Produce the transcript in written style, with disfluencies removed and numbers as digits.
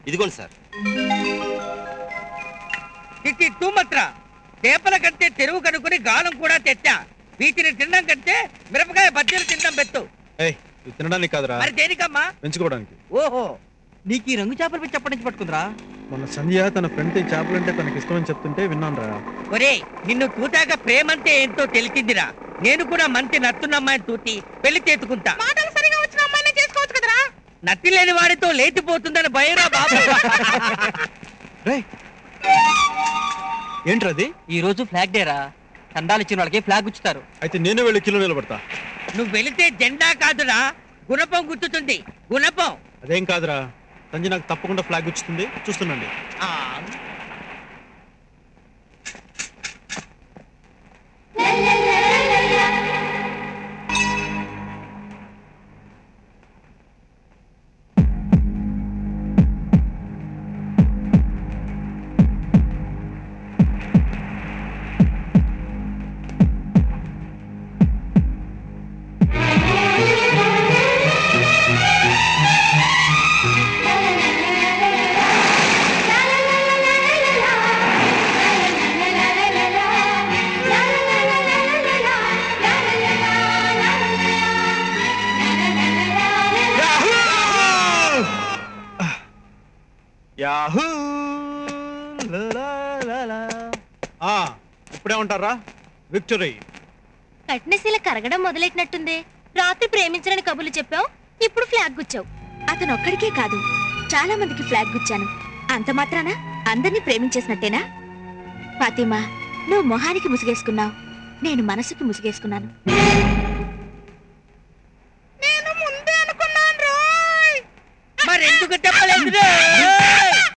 ఇదిగోండి సార్. తూమత్ర చేపల కంటే తెరువు కనుక్కుని గాలం కూడా తెచ్చా. వీటిని తినడం కంటే మిరపకాయ బజ్జీలు తినడం పెట్టు. తినడానికి కాదురా, మరి దేనికమ్మా? పెంచుకోవడానికి. ఓహో, నీకు ఈ రంగు చేపలు పిచ్చి ఎప్పటి నుంచి పట్టుకుందిరా? మొన్న సంధ్య తన ఫ్రెండ్ చేపలంటే తనకి ఇష్టమని చెప్తుంటే విన్నాను రా. ఒరే, నిన్ను చూతాక ప్రేమంటే ఏంటో తెలిసిందిరా. నేను కూడా మంచి నత్తున్న అమ్మాయిని చూసి పెళ్లి చేసుకుంటా. మాటలు సరిగా వచ్చిన అమ్మాయిని చేసుకోవచ్చు కదరా. నత్తి లేని వాడితో లేచిపోతుందని భయరా బాబు. ఏంట్రది? ఈ రోజు ఫ్లాగ్ డేరా. చందాలు ఇచ్చిన వాళ్ళకి ఫ్లాగ్ గుచ్చుతారు. అయితే నేను వెళ్ళి కిలో నిలబడతా. నువ్వు వెళితే జెండా కాదురా, గుణపం గుర్తుతుంది. గుణపం. అదేం కాదురా, సంజయ్ నాకు తప్పకుండా ఫ్లాగ్ గుచ్చుతుంది, చూస్తుండండి. యాహూ! ఇప్పుడే ఉంటారా? విక్టరీ. కట్నశీల కరగడం మొదలెట్టినట్టుంది. రాత్రి ప్రేమించడానికి కబుర్లు చెప్పావు, ఇప్పుడు ఫ్లాగ్ గుచ్చావు. అతను ఒక్కడికే కాదు, చాలా మందికి ఫ్లాగ్ గుచ్చాను. అంత మాత్రాన అందరినీ ప్రేమించేసినట్టేనా? ఫాతిమా, నువ్వు మొహానికి ముసుగేసుకున్నావు, నేను మనసుకి ముసుగేసుకున్నాను.